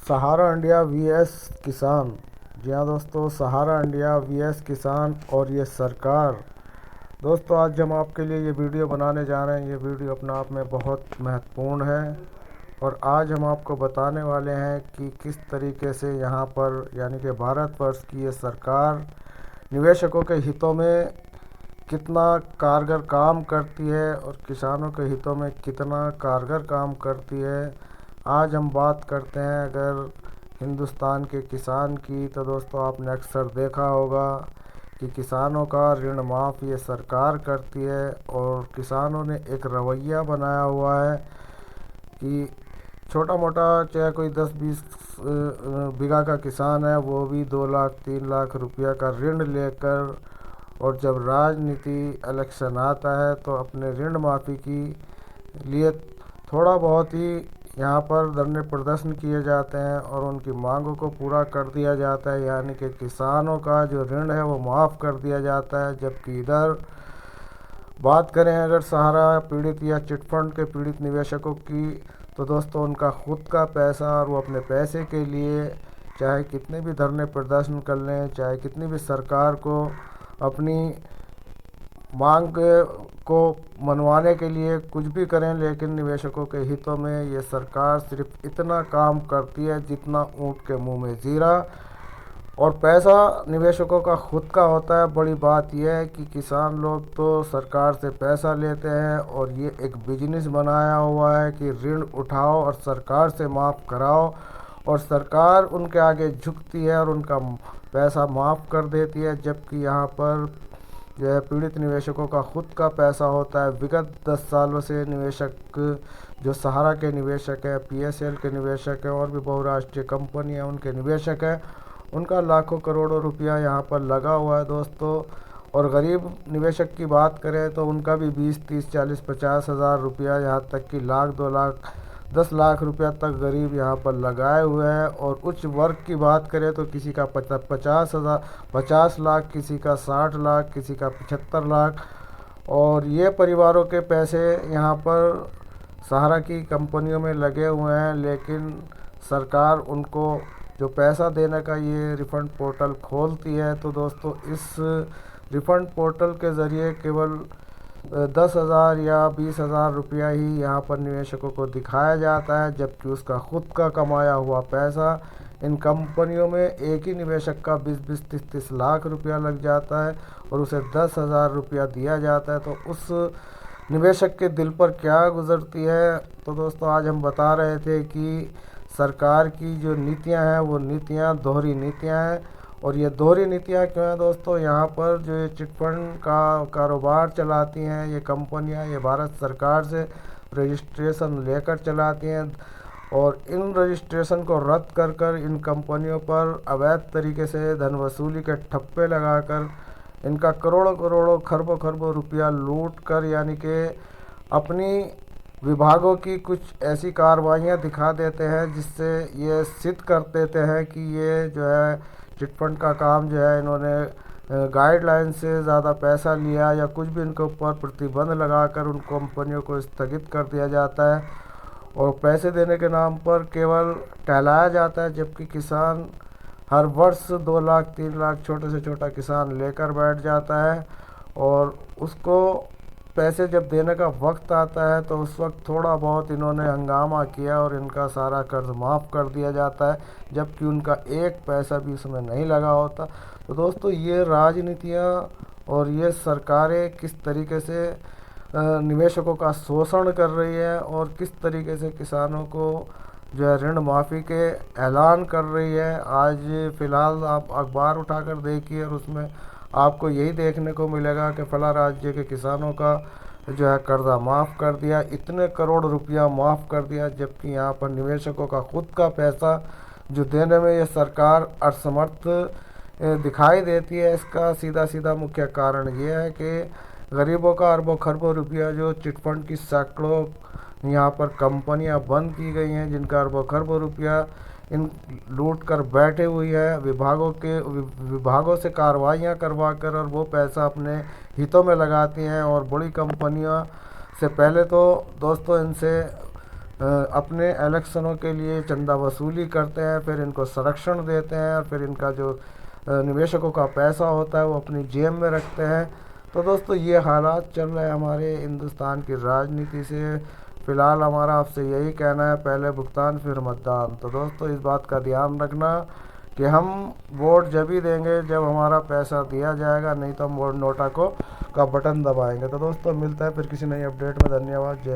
सहारा India VS किसान। जी हाँ दोस्तों, सहारा इंडिया वीएस किसान और ये सरकार। दोस्तों, आज हम आपके लिए ये वीडियो बनाने जा रहे हैं। ये वीडियो अपने आप में बहुत महत्वपूर्ण है और आज हम आपको बताने वाले हैं कि किस तरीके से यहाँ पर यानी कि भारतवर्ष की ये सरकार निवेशकों के हितों में कितना कारगर काम करती है और किसानों के हितों में कितना कारगर काम करती है। आज हम बात करते हैं अगर हिंदुस्तान के किसान की, तो दोस्तों आपने अक्सर देखा होगा कि किसानों का ऋण माफ़ ये सरकार करती है और किसानों ने एक रवैया बनाया हुआ है कि छोटा मोटा चाहे कोई 10-20 बीघा का किसान है, वो भी 2 लाख 3 लाख रुपया का ऋण लेकर और जब राजनीति इलेक्शन आता है तो अपने ऋण माफ़ी की लिए थोड़ा बहुत ही यहाँ पर धरने प्रदर्शन किए जाते हैं और उनकी मांगों को पूरा कर दिया जाता है, यानी कि किसानों का जो ऋण है वो माफ़ कर दिया जाता है। जबकि इधर बात करें अगर सहारा पीड़ित या चिटफंड के पीड़ित निवेशकों की, तो दोस्तों उनका खुद का पैसा और वो अपने पैसे के लिए चाहे कितने भी धरने प्रदर्शन कर लें, चाहे कितनी भी सरकार को अपनी मांग को मनवाने के लिए कुछ भी करें, लेकिन निवेशकों के हितों में ये सरकार सिर्फ इतना काम करती है जितना ऊँट के मुंह में जीरा। और पैसा निवेशकों का खुद का होता है। बड़ी बात यह है कि किसान लोग तो सरकार से पैसा लेते हैं और ये एक बिजनेस बनाया हुआ है कि ऋण उठाओ और सरकार से माफ़ कराओ और सरकार उनके आगे झुकती है और उनका पैसा माफ़ कर देती है। जबकि यहाँ पर जो है पीड़ित निवेशकों का खुद का पैसा होता है। विगत 10 सालों से निवेशक जो सहारा के निवेशक हैं, पीएसएल के निवेशक हैं और भी बहुराष्ट्रीय कंपनी हैं उनके निवेशक हैं, उनका लाखों करोड़ों रुपया यहाँ पर लगा हुआ है दोस्तों। और गरीब निवेशक की बात करें तो उनका भी 20, 30, 40, 50 हज़ार रुपया, यहाँ तक कि लाख 2 लाख 10 लाख रुपया तक गरीब यहाँ पर लगाए हुए हैं। और उच्च वर्ग की बात करें तो किसी का 50 लाख, किसी का 60 लाख, किसी का 75 लाख। और ये परिवारों के पैसे यहाँ पर सहारा की कंपनियों में लगे हुए हैं, लेकिन सरकार उनको जो पैसा देने का ये रिफ़ंड पोर्टल खोलती है, तो दोस्तों इस रिफ़ंड पोर्टल के ज़रिए केवल 10,000 या 20,000 रुपया ही यहाँ पर निवेशकों को दिखाया जाता है, जबकि उसका खुद का कमाया हुआ पैसा इन कंपनियों में एक ही निवेशक का 20-20, 30-30 लाख रुपया लग जाता है और उसे 10,000 रुपया दिया जाता है। तो उस निवेशक के दिल पर क्या गुजरती है। तो दोस्तों आज हम बता रहे थे कि सरकार की जो नीतियां हैं वो नीतियां दोहरी नीतियां हैं। और ये दोहरी नीतियां क्यों हैं दोस्तों, यहाँ पर जो ये चिटफंड का कारोबार चलाती हैं ये कंपनियां, ये भारत सरकार से रजिस्ट्रेशन लेकर चलाती हैं और इन रजिस्ट्रेशन को रद्द कर कर इन कंपनियों पर अवैध तरीके से धन वसूली के ठप्पे लगाकर इनका करोड़ों करोड़ों खरबों खरबों रुपया लूट कर, यानी कि अपनी विभागों की कुछ ऐसी कार्रवाइयाँ दिखा देते हैं जिससे ये सिद्ध कर देते हैं कि ये जो है चिटफंड का काम जो है इन्होंने गाइडलाइन से ज़्यादा पैसा लिया या कुछ भी इनके ऊपर प्रतिबंध लगाकर उन कंपनियों को स्थगित कर दिया जाता है और पैसे देने के नाम पर केवल टहलाया जाता है। जबकि किसान हर वर्ष 2 लाख 3 लाख छोटे से छोटा किसान लेकर बैठ जाता है और उसको पैसे जब देने का वक्त आता है तो उस वक्त थोड़ा बहुत इन्होंने हंगामा किया और इनका सारा कर्ज माफ़ कर दिया जाता है, जबकि उनका एक पैसा भी इसमें नहीं लगा होता। तो दोस्तों ये राजनीतियाँ और ये सरकारें किस तरीके से निवेशकों का शोषण कर रही है और किस तरीके से किसानों को जो है ऋण माफ़ी के ऐलान कर रही है। आज फ़िलहाल आप अखबार उठाकर देखिए और उसमें आपको यही देखने को मिलेगा कि फला राज्य के किसानों का जो है कर्जा माफ़ कर दिया, इतने करोड़ रुपया माफ़ कर दिया, जबकि यहाँ पर निवेशकों का खुद का पैसा जो देने में ये सरकार असमर्थ दिखाई देती है। इसका सीधा सीधा मुख्य कारण ये है कि गरीबों का अरबों खरबों रुपया जो चिटफंड की सैकड़ों यहाँ पर कंपनियां बंद की गई हैं जिनका अरबों खरबों रुपया इन लूट कर बैठे हुई है, विभागों से कार्रवाइयाँ करवा कर और वो पैसा अपने हितों में लगाती हैं। और बड़ी कंपनियां से पहले तो दोस्तों इनसे अपने इलेक्शनों के लिए चंदा वसूली करते हैं, फिर इनको संरक्षण देते हैं और फिर इनका जो निवेशकों का पैसा होता है वो अपनी जेब में रखते हैं। तो दोस्तों ये हालात चल रहे हैं हमारे हिंदुस्तान की राजनीति से। फ़िलहाल हमारा आपसे यही कहना है, पहले भुगतान फिर मतदान। तो दोस्तों इस बात का ध्यान रखना कि हम वोट जब ही देंगे जब हमारा पैसा दिया जाएगा, नहीं तो हम वोट नोटा को का बटन दबाएंगे। तो दोस्तों मिलता है फिर किसी नई अपडेट में। धन्यवाद। जय